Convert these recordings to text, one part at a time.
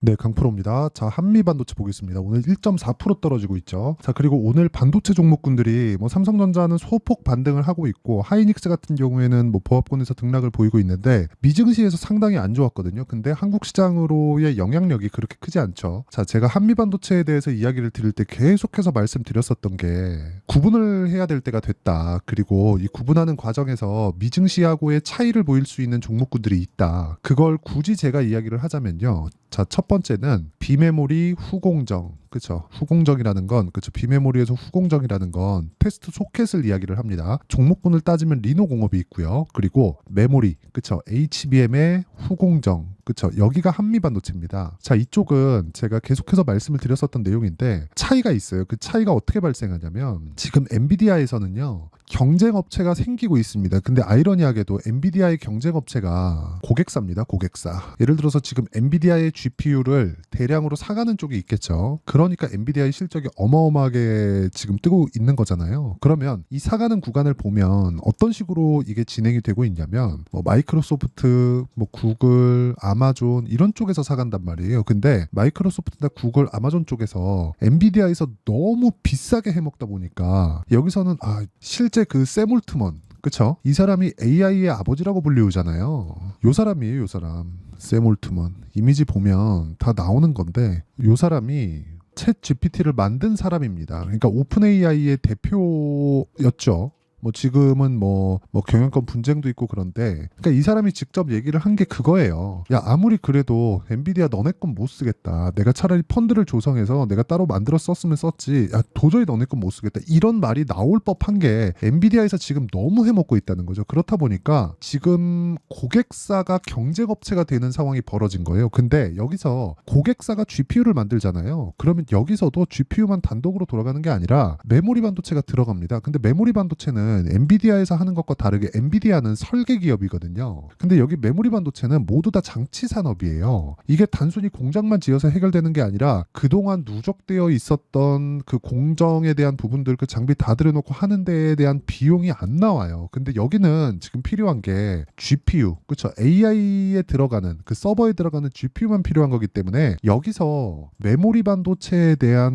네, 강프로입니다. 자, 한미 반도체 보겠습니다. 오늘 1.4% 떨어지고 있죠. 자, 그리고 오늘 반도체 종목군들이 뭐 삼성전자는 소폭 반등을 하고 있고 하이닉스 같은 경우에는 뭐 보합권에서 등락을 보이고 있는데 미증시에서 상당히 안 좋았거든요. 근데 한국 시장으로의 영향력이 그렇게 크지 않죠. 자, 제가 한미 반도체에 대해서 이야기를 드릴 때 계속해서 말씀드렸었던 게 구분을 해야 될 때가 됐다. 그리고 이 구분하는 과정에서 미증시하고의 차이를 보일 수 있는 종목군들이 있다. 그걸 굳이 제가 이야기를 하자면요. 자, 첫 번째는 비메모리 후공정. 그쵸. 후공정이라는 건, 그쵸. 비메모리에서 후공정이라는 건 테스트 소켓을 이야기를 합니다. 종목군을 따지면 리노공업이 있고요. 그리고 메모리, 그쵸. HBM의 후공정. 그쵸. 여기가 한미반도체입니다. 자, 이쪽은 제가 계속해서 말씀을 드렸었던 내용인데 차이가 있어요. 그 차이가 어떻게 발생하냐면 지금 엔비디아에서는요. 경쟁 업체가 생기고 있습니다. 근데 아이러니하게도 엔비디아의 경쟁 업체가 고객사입니다. 고객사. 예를 들어서 지금 엔비디아의 GPU를 대량으로 사가는 쪽이 있겠죠. 그러니까 엔비디아의 실적이 어마어마하게 지금 뜨고 있는 거잖아요. 그러면 이 사가는 구간을 보면 어떤 식으로 이게 진행이 되고 있냐면 뭐 마이크로소프트, 뭐 구글, 아마존 이런 쪽에서 사간단 말이에요. 근데 마이크로소프트나 구글, 아마존 쪽에서 엔비디아에서 너무 비싸게 해먹다 보니까 여기서는 실제 그 샘 올트먼, 그쵸? 이 사람이 AI의 아버지라고 불리우잖아요. 요 사람이에요, 요 사람. 샘 올트먼. 이미지 보면 다 나오는 건데 요 사람이 챗 GPT를 만든 사람입니다. 그러니까 오픈 AI의 대표였죠. 뭐 지금은 뭐 경영권 분쟁도 있고 그런데 그러니까 이 사람이 직접 얘기를 한 게 그거예요. 야, 아무리 그래도 엔비디아 너네 건 못 쓰겠다. 내가 차라리 펀드를 조성해서 내가 따로 만들어 썼으면 썼지. 야, 도저히 너네 건 못 쓰겠다. 이런 말이 나올 법한 게 엔비디아에서 지금 너무 해먹고 있다는 거죠. 그렇다 보니까 지금 고객사가 경쟁업체가 되는 상황이 벌어진 거예요. 근데 여기서 고객사가 GPU를 만들잖아요. 그러면 여기서도 GPU만 단독으로 돌아가는 게 아니라 메모리 반도체가 들어갑니다. 근데 메모리 반도체는 엔비디아에서 하는 것과 다르게 엔비디아는 설계 기업이거든요. 근데 여기 메모리 반도체는 모두 다 장치 산업이에요. 이게 단순히 공장만 지어서 해결되는 게 아니라 그동안 누적되어 있었던 그 공정에 대한 부분들 그 장비 다 들여놓고 하는 데에 대한 비용이 안 나와요. 근데 여기는 지금 필요한 게 GPU, 그렇죠? AI에 들어가는 그 서버에 들어가는 GPU만 필요한 거기 때문에 여기서 메모리 반도체에 대한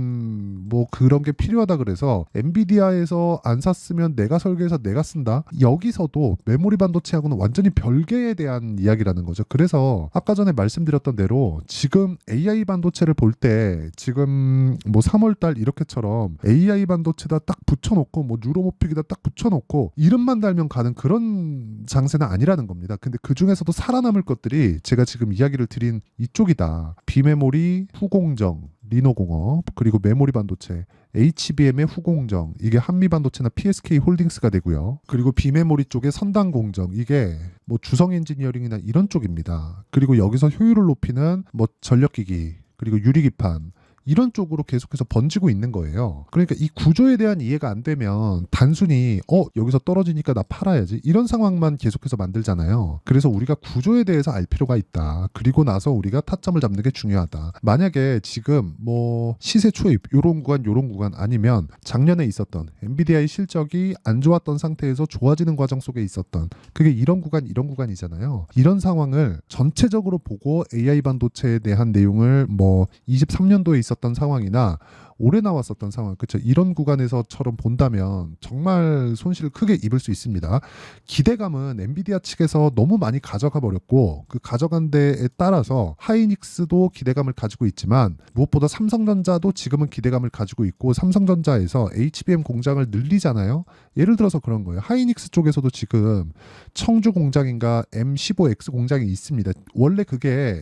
뭐 그런 게 필요하다 그래서 엔비디아에서 안 샀으면 내가 설계해서 내가 쓴다. 여기서도 메모리 반도체하고는 완전히 별개에 대한 이야기라는 거죠. 그래서 아까 전에 말씀드렸던 대로 지금 AI 반도체를 볼 때 지금 뭐 3월 달 이렇게처럼 AI 반도체다 딱 붙여놓고 뭐 뉴로모픽이다 딱 붙여놓고 이름만 달면 가는 그런 장세는 아니라는 겁니다. 근데 그 중에서도 살아남을 것들이 제가 지금 이야기를 드린 이쪽이다. 비메모리, 후공정, 리노공업, 그리고 메모리 반도체, HBM의 후공정, 이게 한미반도체나 PSK 홀딩스가 되고요. 그리고 비메모리 쪽의 선단 공정, 이게 뭐 주성 엔지니어링이나 이런 쪽입니다. 그리고 여기서 효율을 높이는 뭐 전력기기, 그리고 유리기판, 이런 쪽으로 계속해서 번지고 있는 거예요. 그러니까 이 구조에 대한 이해가 안 되면 단순히 여기서 떨어지니까 나 팔아야지 이런 상황만 계속해서 만들잖아요. 그래서 우리가 구조에 대해서 알 필요가 있다. 그리고 나서 우리가 타점을 잡는 게 중요하다. 만약에 지금 뭐 시세 초입 요런 구간 아니면 작년에 있었던 엔비디아의 실적이 안 좋았던 상태에서 좋아지는 과정 속에 있었던 그게 이런 구간이잖아요. 이런 상황을 전체적으로 보고 AI 반도체에 대한 내용을 뭐 23년도에 있었던 상황이나 올해 나왔었던 상황, 그쵸? 이런 구간에서처럼 본다면 정말 손실을 크게 입을 수 있습니다. 기대감은 엔비디아 측에서 너무 많이 가져가 버렸고 그 가져간 데에 따라서 하이닉스도 기대감을 가지고 있지만 무엇보다 삼성전자도 지금은 기대감을 가지고 있고 삼성전자에서 HBM 공장을 늘리잖아요. 예를 들어서 그런 거예요. 하이닉스 쪽에서도 지금 청주 공장인가 M15X 공장이 있습니다. 원래 그게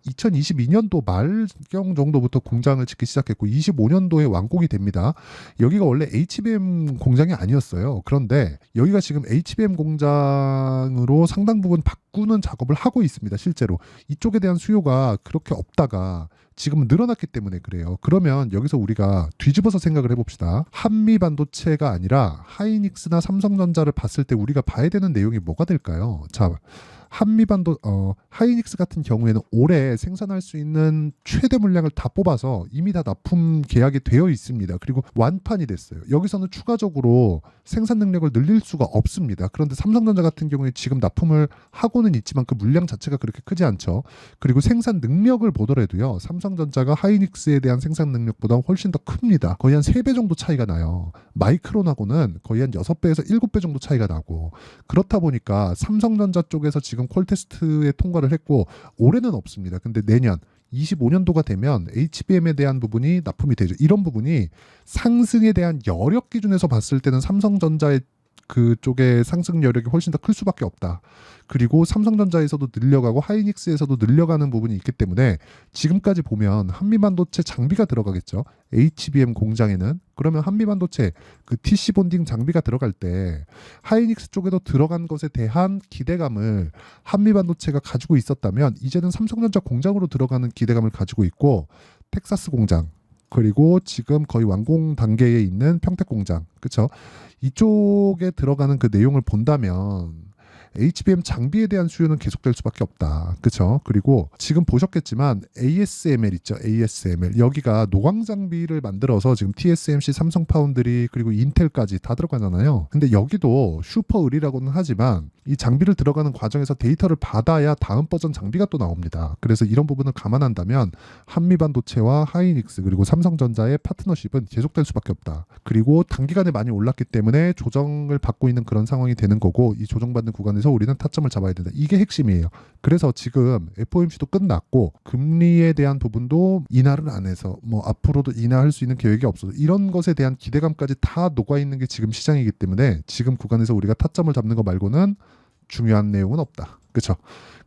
2022년도 말경 정도부터 공장을 짓기 시작했고 25년도에 완공이 됩니다. 여기가 원래 HBM 공장이 아니었어요. 그런데 여기가 지금 HBM 공장으로 상당 부분 바꾸는 작업을 하고 있습니다. 실제로 이쪽에 대한 수요가 그렇게 없다가 지금은 늘어났기 때문에 그래요. 그러면 여기서 우리가 뒤집어서 생각을 해봅시다. 한미 반도체가 아니라 하이닉스나 삼성전자를 봤을 때 우리가 봐야 되는 내용이 뭐가 될까요? 자, 하이닉스 같은 경우에는 올해 생산할 수 있는 최대 물량을 다 뽑아서 이미 다 납품 계약이 되어 있습니다. 그리고 완판이 됐어요. 여기서는 추가적으로 생산 능력을 늘릴 수가 없습니다. 그런데 삼성전자 같은 경우에 지금 납품을 하고는 있지만 그 물량 자체가 그렇게 크지 않죠. 그리고 생산 능력을 보더라도요. 삼성전자가 하이닉스에 대한 생산 능력보다 훨씬 더 큽니다. 거의 한 3배 정도 차이가 나요. 마이크론하고는 거의 한 6배에서 7배 정도 차이가 나고, 그렇다 보니까 삼성전자 쪽에서 지금 퀄 테스트에 통과를 했고 올해는 없습니다. 근데 내년 25년도가 되면 HBM에 대한 부분이 납품이 되죠. 이런 부분이 상승에 대한 여력 기준에서 봤을 때는 삼성전자의 그쪽의 상승 여력이 훨씬 더 클 수밖에 없다. 그리고 삼성전자에서도 늘려가고 하이닉스에서도 늘려가는 부분이 있기 때문에 지금까지 보면 한미반도체 장비가 들어가겠죠. HBM 공장에는. 그러면 한미반도체 그 TC 본딩 장비가 들어갈 때 하이닉스 쪽에도 들어간 것에 대한 기대감을 한미반도체가 가지고 있었다면 이제는 삼성전자 공장으로 들어가는 기대감을 가지고 있고, 텍사스 공장, 그리고 지금 거의 완공 단계에 있는 평택 공장, 그렇죠? 이쪽에 들어가는 그 내용을 본다면 HBM 장비에 대한 수요는 계속될 수밖에 없다. 그렇죠? 그리고 지금 보셨겠지만 ASML 있죠. ASML. 여기가 노광 장비를 만들어서 지금 TSMC, 삼성 파운드리 그리고 인텔까지 다 들어가잖아요. 근데 여기도 슈퍼 을이라고는 하지만 이 장비를 들어가는 과정에서 데이터를 받아야 다음 버전 장비가 또 나옵니다. 그래서 이런 부분을 감안한다면 한미반도체와 하이닉스 그리고 삼성전자의 파트너십은 계속될 수밖에 없다. 그리고 단기간에 많이 올랐기 때문에 조정을 받고 있는 그런 상황이 되는 거고, 이 조정받는 구간에서 우리는 타점을 잡아야 된다. 이게 핵심이에요. 그래서 지금 FOMC도 끝났고 금리에 대한 부분도 인하를 안 해서 뭐 앞으로도 인하할 수 있는 계획이 없어서 이런 것에 대한 기대감까지 다 녹아 있는 게 지금 시장이기 때문에 지금 구간에서 우리가 타점을 잡는 거 말고는 중요한 내용은 없다. 그렇죠?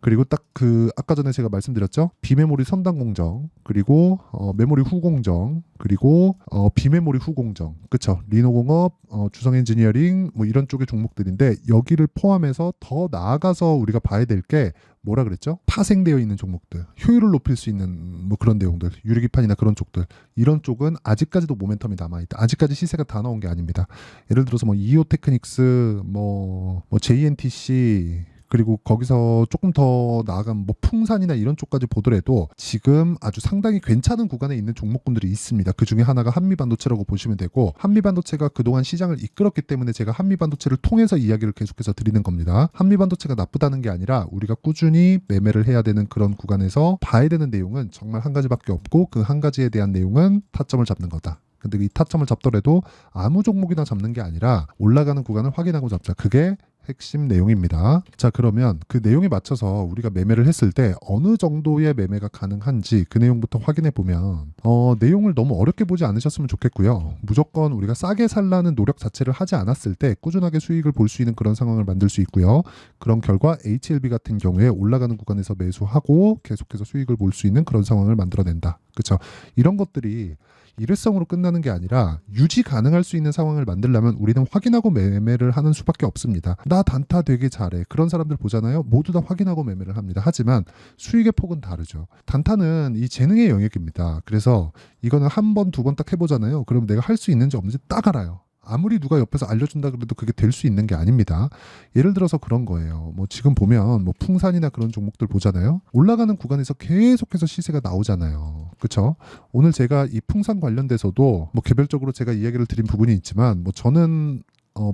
그리고 딱 그 아까 전에 제가 말씀드렸죠. 비메모리 선단 공정, 그리고 메모리 후 공정, 그리고 비메모리 후 공정, 그렇죠? 리노공업, 주성 엔지니어링 뭐 이런 쪽의 종목들인데 여기를 포함해서 더 나아가서 우리가 봐야 될 게 뭐라 그랬죠? 파생되어 있는 종목들, 효율을 높일 수 있는 뭐 그런 내용들, 유리기판이나 그런 쪽들, 이런 쪽은 아직까지도 모멘텀이 남아있다. 아직까지 시세가 다 나온 게 아닙니다. 예를 들어서 뭐 이오테크닉스, 뭐 JNTC, 그리고 거기서 조금 더 나아가면 뭐 풍산이나 이런 쪽까지 보더라도 지금 아주 상당히 괜찮은 구간에 있는 종목군들이 있습니다. 그 중에 하나가 한미반도체라고 보시면 되고, 한미반도체가 그동안 시장을 이끌었기 때문에 제가 한미반도체를 통해서 이야기를 계속해서 드리는 겁니다. 한미반도체가 나쁘다는 게 아니라 우리가 꾸준히 매매를 해야 되는 그런 구간에서 봐야 되는 내용은 정말 한 가지밖에 없고, 그 한 가지에 대한 내용은 타점을 잡는 거다. 근데 이 타점을 잡더라도 아무 종목이나 잡는 게 아니라 올라가는 구간을 확인하고 잡자. 그게 핵심 내용입니다. 자, 그러면 그 내용에 맞춰서 우리가 매매를 했을 때 어느 정도의 매매가 가능한지 그 내용부터 확인해 보면 내용을 너무 어렵게 보지 않으셨으면 좋겠고요. 무조건 우리가 싸게 살라는 노력 자체를 하지 않았을 때 꾸준하게 수익을 볼 수 있는 그런 상황을 만들 수 있고요. 그런 결과 HLB 같은 경우에 올라가는 구간에서 매수하고 계속해서 수익을 볼 수 있는 그런 상황을 만들어낸다. 그렇죠? 이런 것들이 일회성으로 끝나는 게 아니라 유지 가능할 수 있는 상황을 만들려면 우리는 확인하고 매매를 하는 수밖에 없습니다. 나 단타 되게 잘해. 그런 사람들 보잖아요. 모두 다 확인하고 매매를 합니다. 하지만 수익의 폭은 다르죠. 단타는 이 재능의 영역입니다. 그래서 이거는 한 번, 두 번 딱 해보잖아요. 그럼 내가 할 수 있는지 없는지 딱 알아요. 아무리 누가 옆에서 알려준다 그래도 그게 될 수 있는 게 아닙니다. 예를 들어서 그런 거예요. 뭐 지금 보면 뭐 풍산이나 그런 종목들 보잖아요. 올라가는 구간에서 계속해서 시세가 나오잖아요. 그렇죠? 오늘 제가 이 풍산 관련돼서도 뭐 개별적으로 제가 이야기를 드린 부분이 있지만 뭐 저는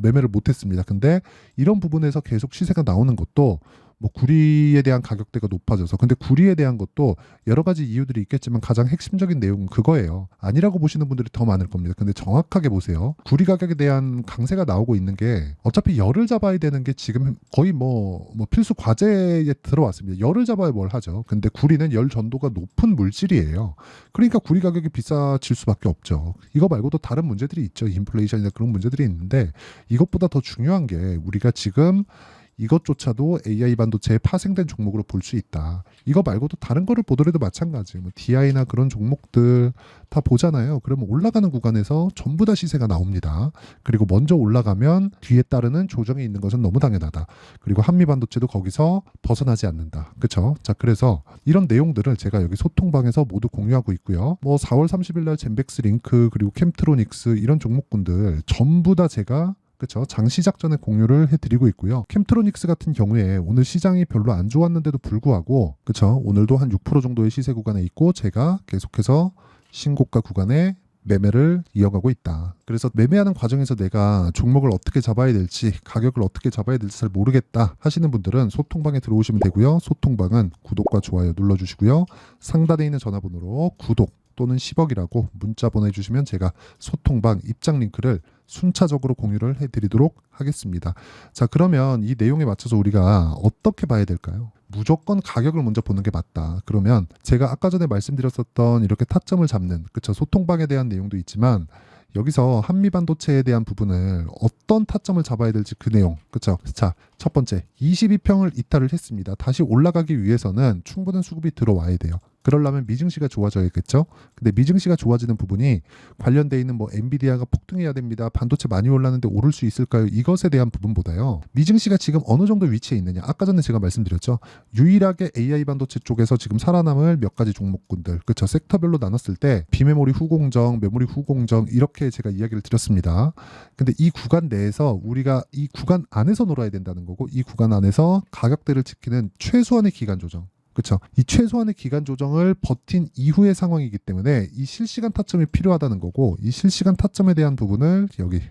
매매를 못했습니다. 근데 이런 부분에서 계속 시세가 나오는 것도 뭐 구리에 대한 가격대가 높아져서, 근데 구리에 대한 것도 여러 가지 이유들이 있겠지만 가장 핵심적인 내용은 그거예요. 아니라고 보시는 분들이 더 많을 겁니다. 근데 정확하게 보세요. 구리 가격에 대한 강세가 나오고 있는 게 어차피 열을 잡아야 되는 게 지금 거의 뭐 필수 과제에 들어왔습니다. 열을 잡아야 뭘 하죠. 근데 구리는 열 전도가 높은 물질이에요. 그러니까 구리 가격이 비싸질 수밖에 없죠. 이거 말고도 다른 문제들이 있죠. 인플레이션이나 그런 문제들이 있는데 이것보다 더 중요한 게 우리가 지금 이것조차도 AI 반도체에 파생된 종목으로 볼 수 있다. 이거 말고도 다른 거를 보더라도 마찬가지. 뭐 DI나 그런 종목들 다 보잖아요. 그러면 올라가는 구간에서 전부 다 시세가 나옵니다. 그리고 먼저 올라가면 뒤에 따르는 조정이 있는 것은 너무 당연하다. 그리고 한미 반도체도 거기서 벗어나지 않는다. 그렇죠? 자, 그래서 이런 내용들을 제가 여기 소통방에서 모두 공유하고 있고요. 뭐 4월 30일 날 젠백스 링크 그리고 캠트로닉스 이런 종목군들 전부 다 제가 그쵸? 장 시작 전에 공유를 해드리고 있고요. 캠트로닉스 같은 경우에 오늘 시장이 별로 안 좋았는데도 불구하고 그쵸? 오늘도 한 6% 정도의 시세 구간에 있고 제가 계속해서 신고가 구간에 매매를 이어가고 있다. 그래서 매매하는 과정에서 내가 종목을 어떻게 잡아야 될지 가격을 어떻게 잡아야 될지 잘 모르겠다 하시는 분들은 소통방에 들어오시면 되고요. 소통방은 구독과 좋아요 눌러주시고요. 상단에 있는 전화번호로 구독 또는 10억이라고 문자 보내주시면 제가 소통방 입장 링크를 순차적으로 공유를 해드리도록 하겠습니다. 자, 그러면 이 내용에 맞춰서 우리가 어떻게 봐야 될까요? 무조건 가격을 먼저 보는 게 맞다. 그러면 제가 아까 전에 말씀드렸었던 이렇게 타점을 잡는 그쵸? 소통방에 대한 내용도 있지만 여기서 한미반도체에 대한 부분을 어떤 타점을 잡아야 될지 그 내용 그쵸? 자, 첫 번째 22평을 이탈을 했습니다. 다시 올라가기 위해서는 충분한 수급이 들어와야 돼요. 그러려면 미증시가 좋아져야겠죠. 근데 미증시가 좋아지는 부분이 관련돼 있는 뭐 엔비디아가 폭등해야 됩니다. 반도체 많이 올랐는데 오를 수 있을까요? 이것에 대한 부분보다요. 미증시가 지금 어느 정도 위치에 있느냐. 아까 전에 제가 말씀드렸죠. 유일하게 AI 반도체 쪽에서 지금 살아남을 몇 가지 종목군들. 그렇죠. 섹터별로 나눴을 때 비메모리 후공정, 메모리 후공정 이렇게 제가 이야기를 드렸습니다. 근데 이 구간 내에서 우리가 이 구간 안에서 놀아야 된다는 거고 이 구간 안에서 가격대를 지키는 최소한의 기간 조정. 그렇죠. 이 최소한의 기간 조정을 버틴 이후의 상황이기 때문에 이 실시간 타점이 필요하다는 거고 이 실시간 타점에 대한 부분을 여기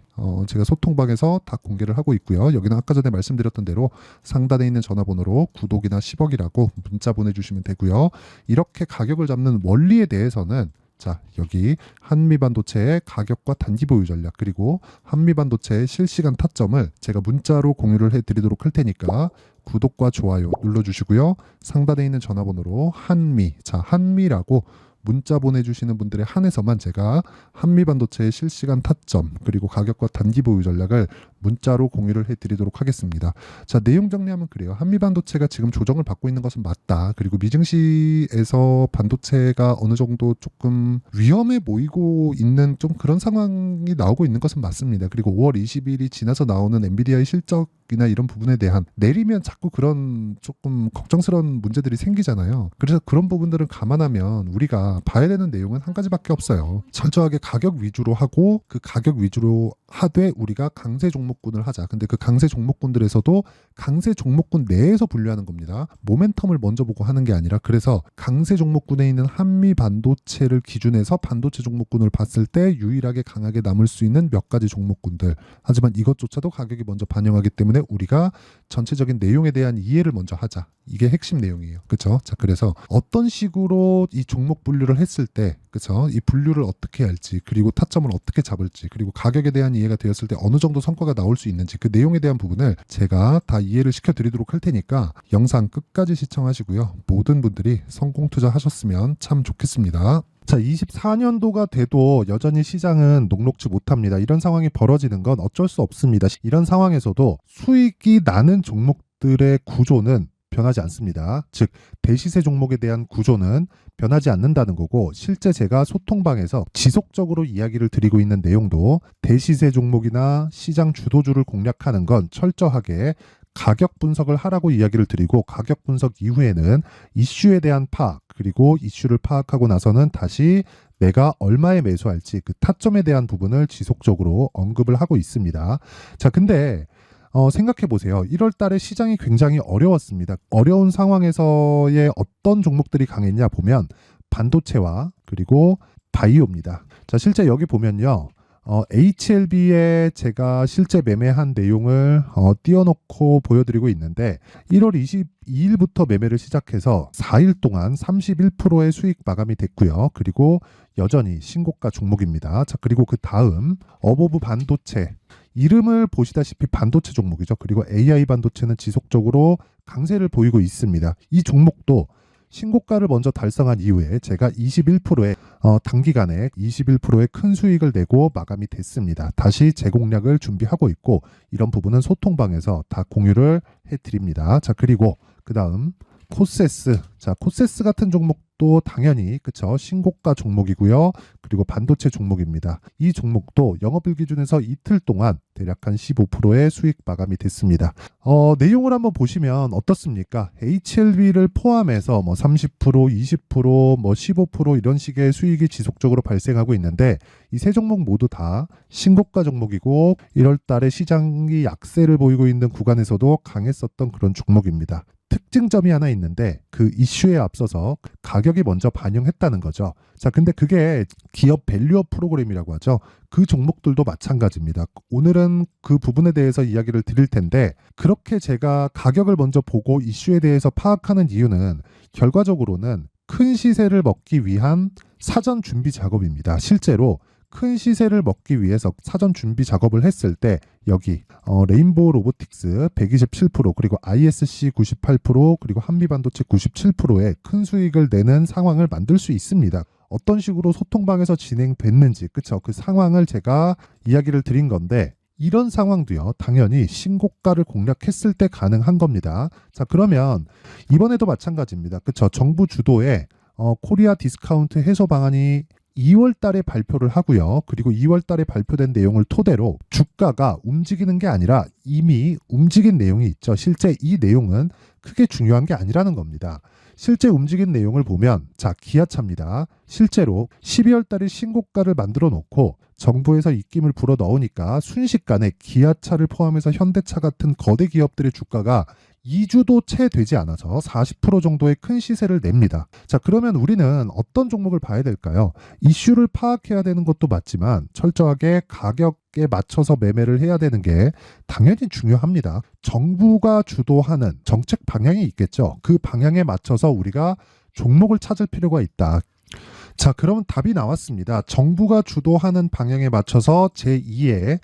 제가 소통방에서 다 공개를 하고 있고요. 여기는 아까 전에 말씀드렸던 대로 상단에 있는 전화번호로 구독이나 10억이라고 문자 보내주시면 되고요. 이렇게 가격을 잡는 원리에 대해서는 자, 여기 한미반도체의 가격과 단기 보유 전략 그리고 한미반도체의 실시간 타점을 제가 문자로 공유를 해드리도록 할 테니까 구독과 좋아요 눌러주시고요. 상단에 있는 전화번호로 한미, 자 한미라고 문자 보내주시는 분들의 한해서만 제가 한미반도체의 실시간 타점 그리고 가격과 단기 보유 전략을 문자로 공유를 해드리도록 하겠습니다. 자, 내용 정리하면 그래요. 한미반도체가 지금 조정을 받고 있는 것은 맞다. 그리고 미증시에서 반도체가 어느 정도 조금 위험해 보이고 있는 좀 그런 상황이 나오고 있는 것은 맞습니다. 그리고 5월 20일이 지나서 나오는 엔비디아의 실적이나 이런 부분에 대한 내리면 자꾸 그런 조금 걱정스러운 문제들이 생기잖아요. 그래서 그런 부분들을 감안하면 우리가 봐야 되는 내용은 한 가지밖에 없어요. 철저하게 가격 위주로 하고 그 가격 위주로 하되 우리가 강세 종목군을 하자. 근데 그 강세 종목군들에서도 강세 종목군 내에서 분류하는 겁니다. 모멘텀을 먼저 보고 하는 게 아니라 그래서 강세 종목군에 있는 한미 반도체를 기준해서 반도체 종목군을 봤을 때 유일하게 강하게 남을 수 있는 몇 가지 종목군들. 하지만 이것조차도 가격이 먼저 반영하기 때문에 우리가 전체적인 내용에 대한 이해를 먼저 하자. 이게 핵심 내용이에요. 그렇죠? 자, 그래서 어떤 식으로 이 종목 분류를 했을 때 그렇죠? 이 분류를 어떻게 할지 그리고 타점을 어떻게 잡을지 그리고 가격에 대한 이해가 되었을 때 어느 정도 성과가 나올 수 있는지 그 내용에 대한 부분을 제가 다 이해를 시켜드리도록 할 테니까 영상 끝까지 시청하시고요. 모든 분들이 성공 투자하셨으면 참 좋겠습니다. 자, 24년도가 돼도 여전히 시장은 녹록지 못합니다. 이런 상황이 벌어지는 건 어쩔 수 없습니다. 이런 상황에서도 수익이 나는 종목들의 구조는 변하지 않습니다. 즉 대시세 종목에 대한 구조는 변하지 않는다는 거고 실제 제가 소통방에서 지속적으로 이야기를 드리고 있는 내용도 대시세 종목이나 시장 주도주를 공략하는 건 철저하게 가격 분석을 하라고 이야기를 드리고 가격 분석 이후에는 이슈에 대한 파악 그리고 이슈를 파악하고 나서는 다시 내가 얼마에 매수할지 그 타점에 대한 부분을 지속적으로 언급을 하고 있습니다. 자, 근데 생각해 보세요. 1월 달에 시장이 굉장히 어려웠습니다. 어려운 상황에서의 어떤 종목들이 강했냐 보면 반도체와 그리고 바이오입니다. 자, 실제 여기 보면요. HLB에 제가 실제 매매한 내용을 띄워놓고 보여드리고 있는데 1월 22일부터 매매를 시작해서 4일 동안 31%의 수익 마감이 됐고요. 그리고 여전히 신고가 종목입니다. 자, 그리고 그 다음 어보브 반도체 이름을 보시다시피 반도체 종목이죠. 그리고 AI 반도체는 지속적으로 강세를 보이고 있습니다. 이 종목도 신고가를 먼저 달성한 이후에 제가 21%의 단기간에 21%의 큰 수익을 내고 마감이 됐습니다. 다시 재공략을 준비하고 있고 이런 부분은 소통방에서 다 공유를 해드립니다. 자, 그리고 그 다음 코세스. 자, 코세스 같은 종목 종목도 당연히 그쵸 신고가 종목이고요. 그리고 반도체 종목입니다. 이 종목도 영업일 기준에서 이틀 동안 대략 한 15%의 수익 마감이 됐습니다. 내용을 한번 보시면 어떻습니까? HLB를 포함해서 뭐 30%, 20%, 뭐 15% 이런 식의 수익이 지속적으로 발생하고 있는데 이 세 종목 모두 다 신고가 종목이고 1월 달에 시장이 약세를 보이고 있는 구간에서도 강했었던 그런 종목입니다. 특징점이 하나 있는데 그 이슈에 앞서서 가격이 먼저 반영했다는 거죠. 자, 근데 그게 기업 밸류업 프로그램이라고 하죠. 그 종목들도 마찬가지입니다. 오늘은 그 부분에 대해서 이야기를 드릴 텐데 그렇게 제가 가격을 먼저 보고 이슈에 대해서 파악하는 이유는 결과적으로는 큰 시세를 먹기 위한 사전 준비 작업입니다. 실제로 큰 시세를 먹기 위해서 사전 준비 작업을 했을 때 여기 레인보우 로보틱스 127% 그리고 ISC 98% 그리고 한미반도체 97%의 큰 수익을 내는 상황을 만들 수 있습니다. 어떤 식으로 소통방에서 진행됐는지 그쵸? 그 상황을 제가 이야기를 드린 건데 이런 상황도요 당연히 신고가를 공략했을 때 가능한 겁니다. 자, 그러면 이번에도 마찬가지입니다. 그쵸? 정부 주도의 코리아 디스카운트 해소 방안이 2월 달에 발표를 하고요. 그리고 2월 달에 발표된 내용을 토대로 주가가 움직이는 게 아니라 이미 움직인 내용이 있죠. 실제 이 내용은 크게 중요한 게 아니라는 겁니다. 실제 움직인 내용을 보면 자, 기아차입니다. 실제로 12월 달에 신고가를 만들어 놓고 정부에서 입김을 불어 넣으니까 순식간에 기아차를 포함해서 현대차 같은 거대 기업들의 주가가 2주도 채 되지 않아서 40% 정도의 큰 시세를 냅니다. 자, 그러면 우리는 어떤 종목을 봐야 될까요? 이슈를 파악해야 되는 것도 맞지만 철저하게 가격에 맞춰서 매매를 해야 되는 게 당연히 중요합니다. 정부가 주도하는 정책 방향이 있겠죠. 그 방향에 맞춰서 우리가 종목을 찾을 필요가 있다. 자, 그러면 답이 나왔습니다. 정부가 주도하는 방향에 맞춰서 제2의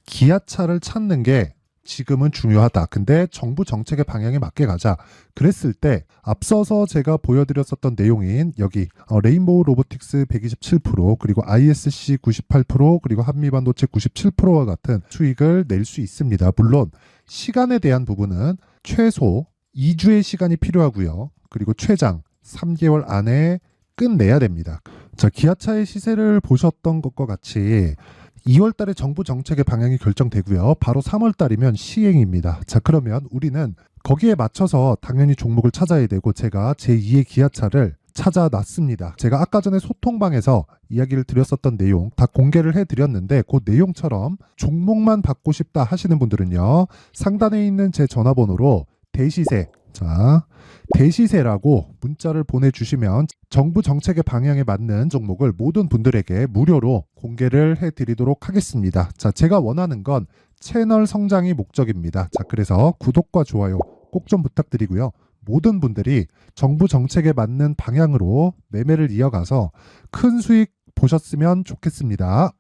기아차를 찾는 게 지금은 중요하다. 근데 정부 정책의 방향에 맞게 가자. 그랬을 때 앞서서 제가 보여드렸었던 내용인 여기 레인보우 로보틱스 127% 그리고 ISC 98% 그리고 한미반도체 97%와 같은 수익을 낼 수 있습니다. 물론 시간에 대한 부분은 최소 2주의 시간이 필요하고요. 그리고 최장 3개월 안에 끝내야 됩니다. 자, 기아차의 시세를 보셨던 것과 같이 2월 달에 정부 정책의 방향이 결정되고요. 바로 3월 달이면 시행입니다. 자, 그러면 우리는 거기에 맞춰서 당연히 종목을 찾아야 되고 제가 제2의 기아차를 찾아놨습니다. 제가 아까 전에 소통방에서 이야기를 드렸었던 내용 다 공개를 해드렸는데 그 내용처럼 종목만 받고 싶다 하시는 분들은요. 상단에 있는 제 전화번호로 대시세 자, 대시세라고 문자를 보내주시면 정부 정책의 방향에 맞는 종목을 모든 분들에게 무료로 공개를 해드리도록 하겠습니다. 자, 제가 원하는 건 채널 성장이 목적입니다. 자, 그래서 구독과 좋아요 꼭 좀 부탁드리고요. 모든 분들이 정부 정책에 맞는 방향으로 매매를 이어가서 큰 수익 보셨으면 좋겠습니다.